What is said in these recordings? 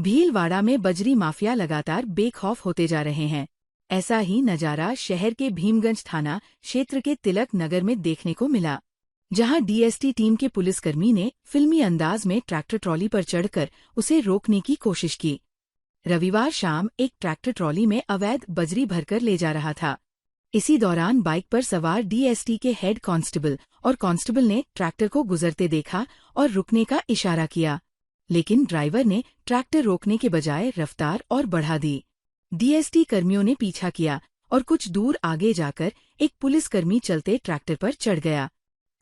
भीलवाड़ा में बजरी माफिया लगातार बेखौफ होते जा रहे हैं। ऐसा ही नजारा शहर के भीमगंज थाना क्षेत्र के तिलक नगर में देखने को मिला, जहां डीएसटी टीम के पुलिसकर्मी ने फिल्मी अंदाज में ट्रैक्टर ट्रॉली पर चढ़कर उसे रोकने की कोशिश की। रविवार शाम एक ट्रैक्टर ट्रॉली में अवैध बजरी भरकर ले जा रहा था। इसी दौरान बाइक पर सवार डीएसटी के हेड कांस्टेबल और कांस्टेबल ने ट्रैक्टर को गुजरते देखा और रुकने का इशारा किया, लेकिन ड्राइवर ने ट्रैक्टर रोकने के बजाय रफ्तार और बढ़ा दी। डीएसटी कर्मियों ने पीछा किया और कुछ दूर आगे जाकर एक पुलिसकर्मी चलते ट्रैक्टर पर चढ़ गया।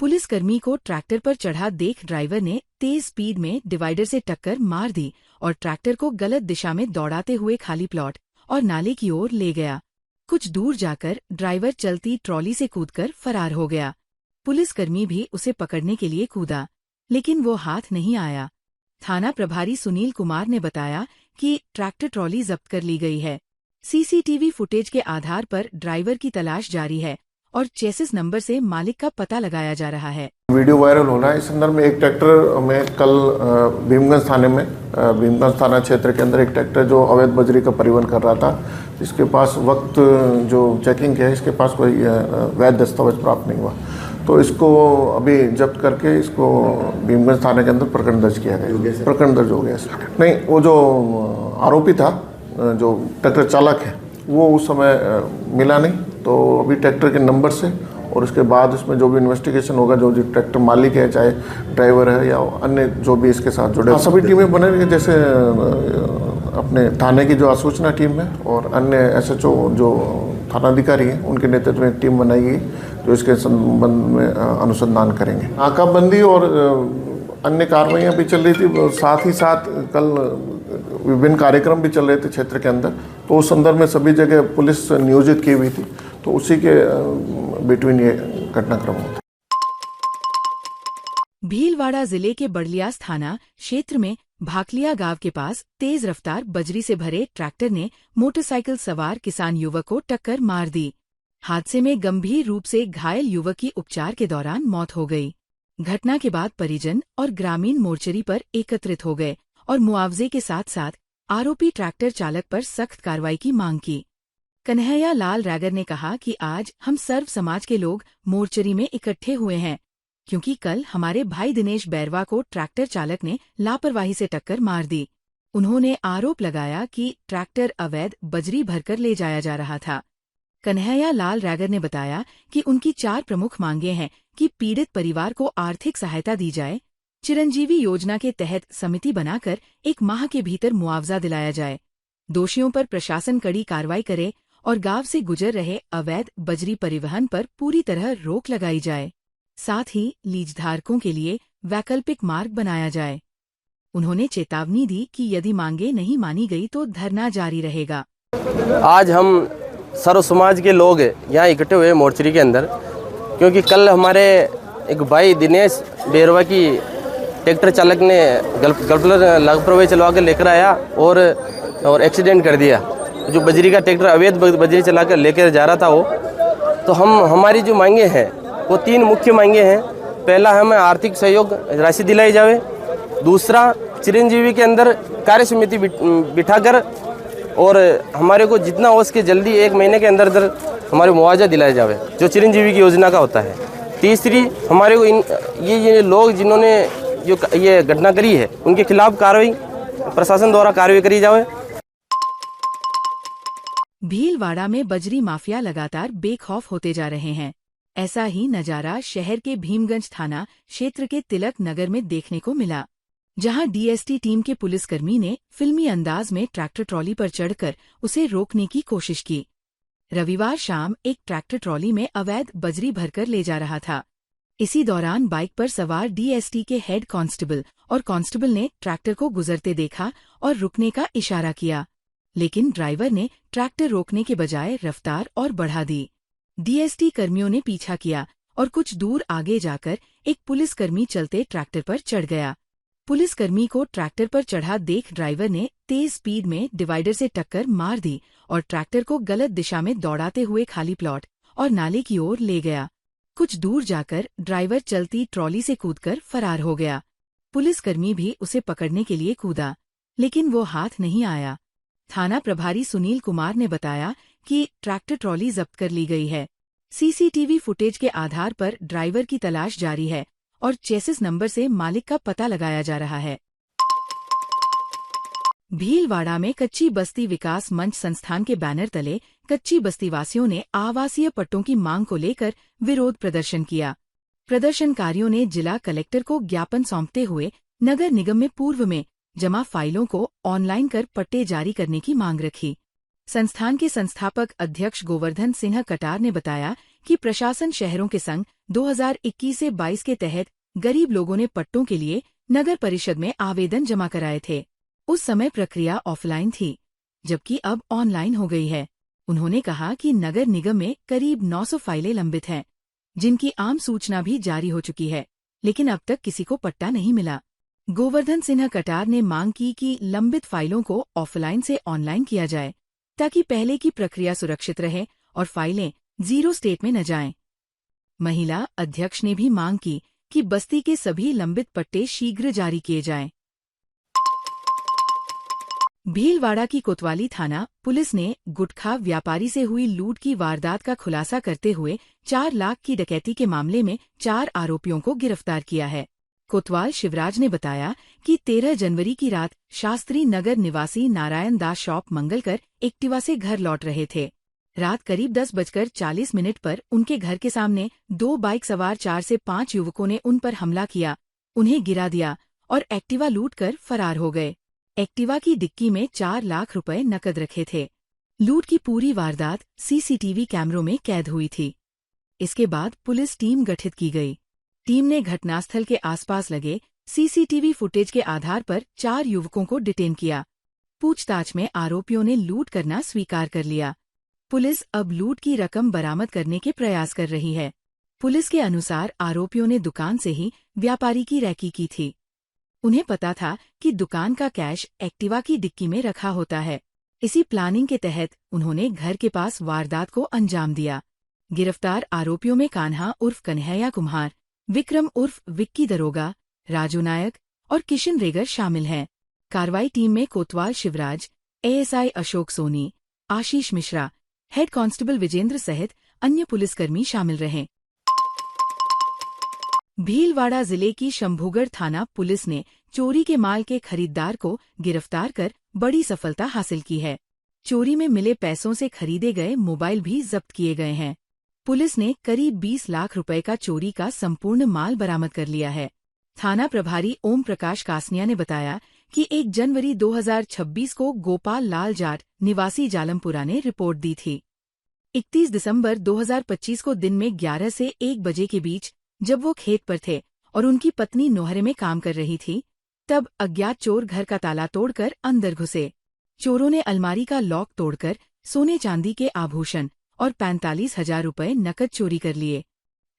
पुलिसकर्मी को ट्रैक्टर पर चढ़ा देख ड्राइवर ने तेज स्पीड में डिवाइडर से टक्कर मार दी और ट्रैक्टर को गलत दिशा में दौड़ाते हुए खाली प्लॉट और नाले की ओर ले गया। कुछ दूर जाकर ड्राइवर चलती ट्रॉली से कूदकर फरार हो गया। पुलिसकर्मी भी उसे पकड़ने के लिए कूदा, लेकिन वो हाथ नहीं आया। थाना प्रभारी सुनील कुमार ने बताया कि ट्रैक्टर ट्रॉली जब्त कर ली गई है। सीसीटीवी फुटेज के आधार पर ड्राइवर की तलाश जारी है और चेसिस नंबर से मालिक का पता लगाया जा रहा है। वीडियो वायरल हो रहा है। इस संदर्भ में एक ट्रैक्टर में कल भीमगंज थाने में भीमगंज थाना क्षेत्र के अंदर एक ट्रैक्टर जो अवैध बजरी का परिवहन कर रहा था, इसके पास वक्त जो चेकिंग है इसके पास कोई वैध दस्तावेज प्राप्त नहीं हुआ, तो इसको अभी जब्त करके इसको भीमगंज थाने के अंदर प्रकरण दर्ज किया गया। प्रकरण दर्ज हो गया नहीं, वो जो आरोपी था, जो ट्रैक्टर चालक है, वो उस समय मिला नहीं, तो अभी ट्रैक्टर के नंबर से और उसके बाद उसमें जो भी इन्वेस्टिगेशन होगा, जो ट्रैक्टर मालिक है, चाहे ड्राइवर है या अन्य जो भी इसके साथ जुड़े, सभी टीमें बने रही है। जैसे अपने थाने की जो आसूचना टीम है और अन्य एसएचओ जो थानाधिकारी हैं, उनके नेतृत्व में एक टीम बनाई गई जो इसके संबंध में अनुसंधान करेंगे। नाकाबंदी और अन्य कार्रवाइयाँ भी चल रही थी, साथ ही साथ कल विभिन्न कार्यक्रम भी चल रहे थे क्षेत्र के अंदर, तो उस संदर्भ में सभी जगह पुलिस नियोजित की हुई थी, तो उसी के बिटवीन ये घटनाक्रम होता। भीलवाड़ा जिले के बड़लियास थाना क्षेत्र में भाकलिया गांव के पास तेज रफ्तार बजरी से भरे ट्रैक्टर ने मोटरसाइकिल सवार किसान युवक को टक्कर मार दी। हादसे में गंभीर रूप से घायल युवक की उपचार के दौरान मौत हो गई। घटना के बाद परिजन और ग्रामीण मोर्चरी पर एकत्रित हो गए और मुआवजे के साथ साथ आरोपी ट्रैक्टर चालक पर सख्त कार्रवाई की मांग की। कन्हैया लाल रैगर ने कहा कि आज हम सर्व समाज के लोग मोर्चरी में इकट्ठे हुए हैं, क्योंकि कल हमारे भाई दिनेश बैरवा को ट्रैक्टर चालक ने लापरवाही से टक्कर मार दी। उन्होंने आरोप लगाया कि ट्रैक्टर अवैध बजरी भरकर ले जाया जा रहा था। कन्हैया लाल रैगर ने बताया कि उनकी 4 प्रमुख मांगें हैं कि पीड़ित परिवार को आर्थिक सहायता दी जाए, चिरंजीवी योजना के तहत समिति बनाकर 1 माह के भीतर मुआवजा दिलाया जाए, दोषियों पर प्रशासन कड़ी कार्रवाई करे और गांव से गुजर रहे अवैध बजरी परिवहन पर पूरी तरह रोक लगाई जाए। साथ ही लीजधारकों के लिए वैकल्पिक मार्ग बनाया जाए। उन्होंने चेतावनी दी कि यदि मांगे नहीं मानी गई तो धरना जारी रहेगा। आज हम सर्व समाज के लोग यहाँ इकट्ठे हुए मोर्चरी के अंदर, क्योंकि कल हमारे एक भाई दिनेश बैरवा की ट्रैक्टर चालक ने लापरवाही चलवा कर लेकर आया और एक्सीडेंट कर दिया। जो बजरी का ट्रैक्टर अवैध बजरी चला कर लेकर जा रहा था वो, तो हमारी जो मांगे हैं वो 3 मुख्य मांगे हैं। पहला, हमें आर्थिक सहयोग राशि दिलाई जावे। दूसरा, चिरंजीवी के अंदर कार्य समिति बिठाकर और हमारे को जितना हो सके जल्दी 1 महीने के अंदर हमारे मुआवजा दिलाया जावे, जो चिरंजीवी की योजना का होता है। तीसरी, हमारे को ये लोग जिन्होंने जो ये घटना करी है उनके खिलाफ कार्रवाई प्रशासन द्वारा कार्रवाई करी जावे। भीलवाड़ा में बजरी माफिया लगातार बेखौफ होते जा रहे हैं। ऐसा ही नजारा शहर के भीमगंज थाना क्षेत्र के तिलक नगर में देखने को मिला, जहां डीएसटी टीम के पुलिसकर्मी ने फिल्मी अंदाज में ट्रैक्टर ट्रॉली पर चढ़कर उसे रोकने की कोशिश की। रविवार शाम एक ट्रैक्टर ट्रॉली में अवैध बजरी भरकर ले जा रहा था। इसी दौरान बाइक पर सवार डीएसटी के हेड कांस्टेबल और कांस्टेबल ने ट्रैक्टर को गुजरते देखा और रुकने का इशारा किया, लेकिन ड्राइवर ने ट्रैक्टर रोकने के बजाय रफ्तार और बढ़ा दी। डीएसटी कर्मियों ने पीछा किया और कुछ दूर आगे जाकर एक पुलिसकर्मी चलते ट्रैक्टर पर चढ़ गया। पुलिसकर्मी को ट्रैक्टर पर चढ़ा देख ड्राइवर ने तेज स्पीड में डिवाइडर से टक्कर मार दी और ट्रैक्टर को गलत दिशा में दौड़ाते हुए खाली प्लॉट और नाले की ओर ले गया। कुछ दूर जाकर ड्राइवर चलती ट्रॉली से कूदकर फरार हो गया। पुलिसकर्मी भी उसे पकड़ने के लिए कूदा, लेकिन वो हाथ नहीं आया। थाना प्रभारी सुनील कुमार ने बताया कि ट्रैक्टर ट्रॉली जब्त कर ली गई है। सीसीटीवी फुटेज के आधार पर ड्राइवर की तलाश जारी है और चेसिस नंबर से मालिक का पता लगाया जा रहा है। भीलवाड़ा में कच्ची बस्ती विकास मंच संस्थान के बैनर तले कच्ची बस्ती वासियों ने आवासीय पट्टों की मांग को लेकर विरोध प्रदर्शन किया। प्रदर्शनकारियों ने जिला कलेक्टर को ज्ञापन सौंपते हुए नगर निगम में पूर्व में जमा फाइलों को ऑनलाइन कर पट्टे जारी करने की मांग रखी। संस्थान के संस्थापक अध्यक्ष गोवर्धन सिंह कटार ने बताया कि प्रशासन शहरों के संघ 2021 से 22 के तहत गरीब लोगों ने पट्टों के लिए नगर परिषद में आवेदन जमा कराए थे। उस समय प्रक्रिया ऑफलाइन थी, जबकि अब ऑनलाइन हो गई है। उन्होंने कहा कि नगर निगम में करीब 900 फाइलें लंबित हैं, जिनकी आम सूचना भी जारी हो चुकी है, लेकिन अब तक किसी को पट्टा नहीं मिला। गोवर्धन सिंह कटार ने मांग की कि लंबित फाइलों को ऑफलाइन से ऑनलाइन किया जाए, ताकि पहले की प्रक्रिया सुरक्षित रहे और फाइलें जीरो स्टेट में न जाएं। महिला अध्यक्ष ने भी मांग की कि बस्ती के सभी लंबित पट्टे शीघ्र जारी किए जाएं। भीलवाड़ा की कोतवाली थाना पुलिस ने गुटखा व्यापारी से हुई लूट की वारदात का खुलासा करते हुए 4 लाख की डकैती के मामले में 4 आरोपियों को गिरफ्तार किया है। कोतवाल शिवराज ने बताया कि 13 जनवरी की रात शास्त्री नगर निवासी नारायण दास शॉप मंगलकर एक्टिवा से घर लौट रहे थे। रात करीब 10:40 पर उनके घर के सामने 2 बाइक सवार 4 से 5 युवकों ने उन पर हमला किया, उन्हें गिरा दिया और एक्टिवा लूटकर फरार हो गए। एक्टिवा की डिक्की में 4 लाख रुपए नकद रखे थे। लूट की पूरी वारदात सीसीटीवी कैमरों में कैद हुई थी। इसके बाद पुलिस टीम गठित की गई। टीम ने घटनास्थल के आसपास लगे सीसीटीवी फुटेज के आधार पर 4 युवकों को डिटेन किया। पूछताछ में आरोपियों ने लूट करना स्वीकार कर लिया। पुलिस अब लूट की रकम बरामद करने के प्रयास कर रही है। पुलिस के अनुसार आरोपियों ने दुकान से ही व्यापारी की रैकी की थी। उन्हें पता था कि दुकान का कैश एक्टिवा की डिक्की में रखा होता है। इसी प्लानिंग के तहत उन्होंने घर के पास वारदात को अंजाम दिया। गिरफ्तार आरोपियों में कान्हा उर्फ कन्हैया कुम्हार, विक्रम उर्फ विक्की दरोगा, राजू नायक और किशन रेगर शामिल हैं। कार्रवाई टीम में कोतवाल Shivraj, ASI Ashok Soni, Ashish Mishra, head constable Vijendra सहित अन्य पुलिसकर्मी शामिल रहे। भीलवाड़ा जिले की शंभूगढ़ थाना पुलिस ने चोरी के माल के खरीदार को गिरफ्तार कर बड़ी सफलता हासिल की है। चोरी में मिले पैसों से खरीदे गए मोबाइल भी जब्त किए गए हैं। पुलिस ने करीब 20 लाख रुपए का चोरी का संपूर्ण माल बरामद कर लिया है। थाना प्रभारी ओम प्रकाश कासनिया ने बताया कि 1 जनवरी 2026 को गोपाल लाल जाट निवासी जालमपुरा ने रिपोर्ट दी थी। 31 दिसंबर 2025 को दिन में 11 से 1 बजे के बीच जब वो खेत पर थे और उनकी पत्नी नोहरे में काम कर रही थी, तब अज्ञात चोर घर का ताला तोड़कर अंदर घुसे। चोरों ने अलमारी का लॉक तोड़कर सोने चांदी के आभूषण और 45,000 रुपए नकद चोरी कर लिए।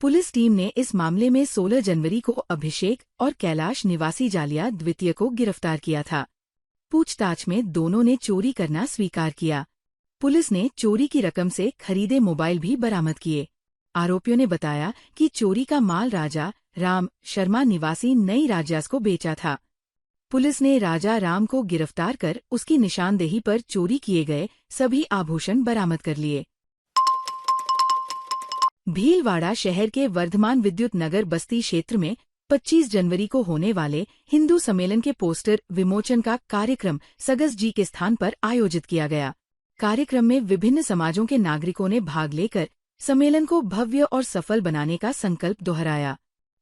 पुलिस टीम ने इस मामले में 16 जनवरी को अभिषेक और कैलाश निवासी जालिया द्वितीय को गिरफ्तार किया था। पूछताछ में दोनों ने चोरी करना स्वीकार किया। पुलिस ने चोरी की रकम से खरीदे मोबाइल भी बरामद किए। आरोपियों ने बताया कि चोरी का माल राजा राम शर्मा निवासी नई राजास को बेचा था। पुलिस ने राजा राम को गिरफ्तार कर उसकी निशानदेही पर चोरी किए गए सभी आभूषण बरामद कर लिए। भीलवाड़ा शहर के वर्धमान विद्युत नगर बस्ती क्षेत्र में 25 जनवरी को होने वाले हिंदू सम्मेलन के पोस्टर विमोचन का कार्यक्रम सगस जी के स्थान पर आयोजित किया गया। कार्यक्रम में विभिन्न समाजों के नागरिकों ने भाग लेकर सम्मेलन को भव्य और सफल बनाने का संकल्प दोहराया।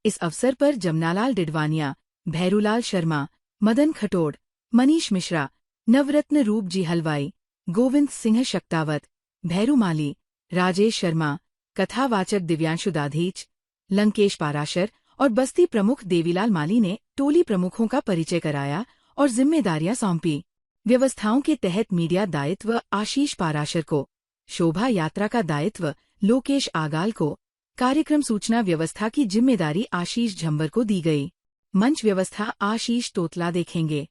इस अवसर पर जमनालाल डिडवानिया, भैरूलाल शर्मा, मदन खटोड़, मनीष मिश्रा, नवरत्न रूप जी हलवाई, गोविंद सिंह शक्तावत, भैरू माली, राजेश शर्मा, कथावाचक दिव्यांशु दाधीच, लंकेश पाराशर और बस्ती प्रमुख देवीलाल माली ने टोली प्रमुखों का परिचय कराया और जिम्मेदारियां सौंपी। व्यवस्थाओं के तहत मीडिया दायित्व आशीष पाराशर को, शोभा यात्रा का दायित्व लोकेश आगाल को, कार्यक्रम सूचना व्यवस्था की जिम्मेदारी आशीष झंबर को दी गई। मंच व्यवस्था आशीष तोतला देखेंगे।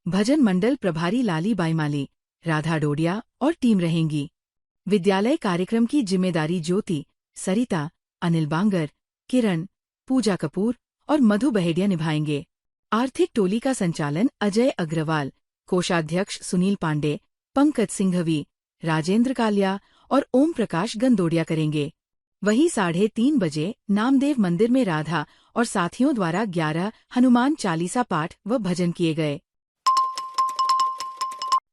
भजन मंडल प्रभारी लाली बाईमाली, राधा डोडिया और टीम रहेंगी। विद्यालय कार्यक्रम की जिम्मेदारी ज्योति, सरिता, अनिल बांगर, किरण, पूजा कपूर और मधु बहेडिया निभाएंगे। आर्थिक टोली का संचालन अजय अग्रवाल, कोषाध्यक्ष सुनील पांडे, पंकज सिंघवी, राजेंद्र कालिया और ओम प्रकाश गंदोडिया करेंगे। वहीं 3:30 बजे नामदेव मंदिर में राधा और साथियों द्वारा 11 हनुमान चालीसा पाठ व भजन किए गए।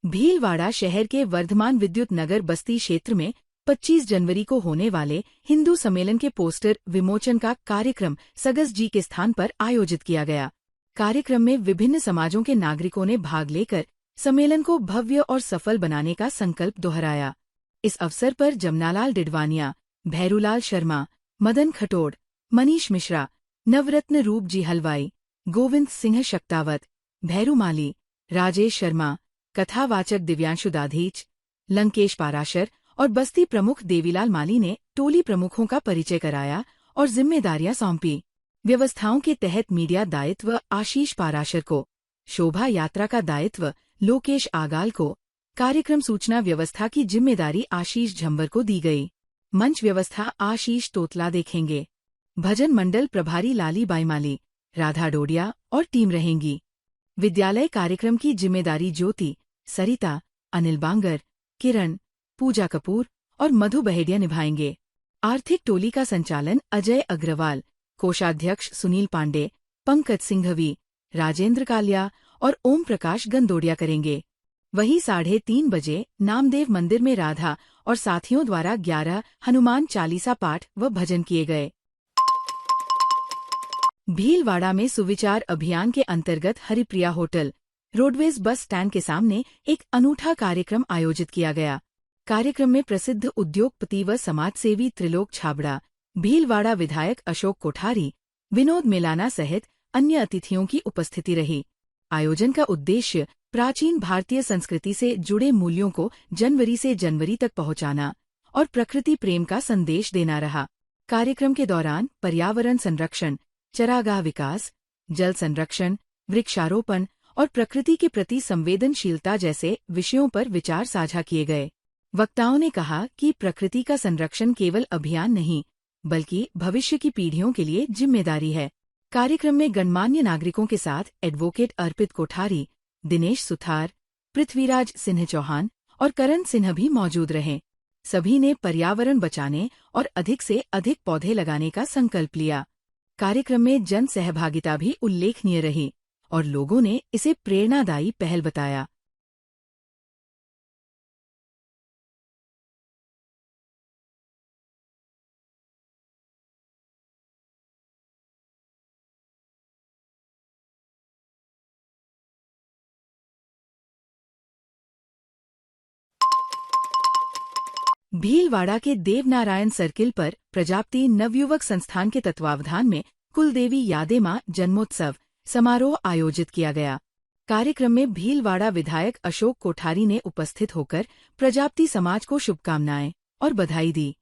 भीलवाड़ा शहर के वर्धमान विद्युत नगर बस्ती क्षेत्र में 25 जनवरी को होने वाले हिंदू सम्मेलन के पोस्टर विमोचन का कार्यक्रम सगस जी के स्थान पर आयोजित किया गया। कार्यक्रम में विभिन्न समाजों के नागरिकों ने भाग लेकर सम्मेलन को भव्य और सफल बनाने का संकल्प दोहराया। इस अवसर पर जमनालाल डिडवानिया, भैरूलाल शर्मा, मदन खटोड़, मनीष मिश्रा, नवरत्न रूप जी हलवाई, गोविंद सिंह शक्तावत, भैरूमाली, राजेश शर्मा, कथावाचक दिव्यांशु दाधीच, लंकेश पाराशर और बस्ती प्रमुख देवीलाल माली ने टोली प्रमुखों का परिचय कराया और जिम्मेदारियां सौंपी। व्यवस्थाओं के तहत मीडिया दायित्व आशीष पाराशर को, शोभा यात्रा का दायित्व लोकेश आगाल को, कार्यक्रम सूचना व्यवस्था की जिम्मेदारी आशीष झंबर को दी गई। मंच व्यवस्था आशीष तोतला देखेंगे। भजन मंडल प्रभारी लाली बाईमाली, राधा डोडिया और टीम रहेंगी। विद्यालय कार्यक्रम की जिम्मेदारी ज्योति, सरिता, अनिल बांगर, किरण, पूजा कपूर और मधु बहेडिया निभाएंगे। आर्थिक टोली का संचालन अजय अग्रवाल, कोषाध्यक्ष सुनील पांडे, पंकज सिंघवी, राजेंद्र कालिया और ओम प्रकाश गंदोडिया करेंगे। वहीं 3:30 बजे नामदेव मंदिर में राधा और साथियों द्वारा 11 हनुमान चालीसा पाठ व भजन किए गए। भीलवाड़ा में सुविचार अभियान के अंतर्गत Haripriya hotel, roadways bus stand के सामने एक अनूठा कार्यक्रम आयोजित किया गया। कार्यक्रम में प्रसिद्ध उद्योगपति व समाजसेवी त्रिलोक छाबड़ा, भीलवाड़ा विधायक अशोक कोठारी, विनोद मेलाना सहित अन्य अतिथियों की उपस्थिति रही। आयोजन का उद्देश्य प्राचीन भारतीय संस्कृति से जुड़े मूल्यों को जनवरी से जनवरी तक पहुंचाना और प्रकृति प्रेम का संदेश देना रहा। कार्यक्रम के दौरान पर्यावरण संरक्षण, चरागाह विकास, जल संरक्षण, वृक्षारोपण और प्रकृति के प्रति संवेदनशीलता जैसे विषयों पर विचार साझा किए गए। वक्ताओं ने कहा कि प्रकृति का संरक्षण केवल अभियान नहीं, बल्कि भविष्य की पीढ़ियों के लिए जिम्मेदारी है। कार्यक्रम में गणमान्य नागरिकों के साथ एडवोकेट अर्पित कोठारी, दिनेश सुथार, पृथ्वीराज सिंह चौहान और करण सिन्हा भी मौजूद रहे। सभी ने पर्यावरण बचाने और अधिक से अधिक पौधे लगाने का संकल्प लिया। कार्यक्रम में जन सहभागिता भी उल्लेखनीय रही और लोगों ने इसे प्रेरणादायी पहल बताया। भीलवाड़ा के देवनारायण सर्किल पर प्रजापति नवयुवक संस्थान के तत्वावधान में कुलदेवी यादेमा जन्मोत्सव समारोह आयोजित किया गया। कार्यक्रम में भीलवाड़ा विधायक अशोक कोठारी ने उपस्थित होकर प्रजापति समाज को शुभकामनाएं और बधाई दी।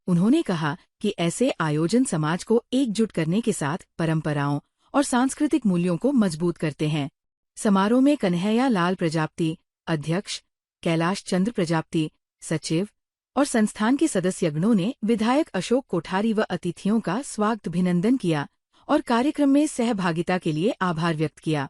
उन्होंने कहा कि ऐसे आयोजन समाज को एकजुट करने के साथ परंपराओं और सांस्कृतिक मूल्यों को मजबूत करते हैं। समारोह में कन्हैया लाल प्रजापति, अध्यक्ष, कैलाश चंद्र प्रजापति, सचिव और संस्थान के सदस्यगणों ने विधायक अशोक कोठारी व अतिथियों का स्वागत अभिनंदन किया और कार्यक्रम में सहभागिता के लिए आभार व्यक्त किया।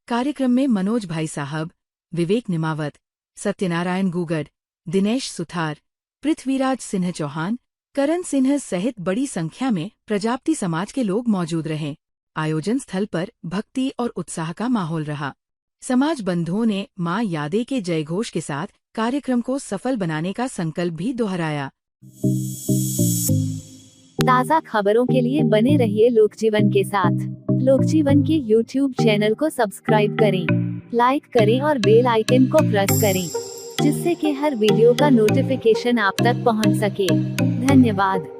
कार्यक्रम में मनोज भाई साहब, विवेक निमावत, सत्यनारायण गुगड़, दिनेश सुथार, पृथ्वीराज सिंह चौहान, करण सिन्हा सहित बड़ी संख्या में प्रजापति समाज के लोग मौजूद रहे। आयोजन स्थल पर भक्ति और उत्साह का माहौल रहा। समाज बंधुओं ने मां यादे के जयघोष के साथ कार्यक्रम को सफल बनाने का संकल्प भी दोहराया। ताज़ा खबरों के लिए बने रहिए लोकजीवन के साथ। लोकजीवन के YouTube चैनल को सब्सक्राइब करें, लाइक करें और बेल आइकन को प्रेस करें, जिससे कि हर वीडियो का नोटिफिकेशन आप तक पहुंच सके। धन्यवाद।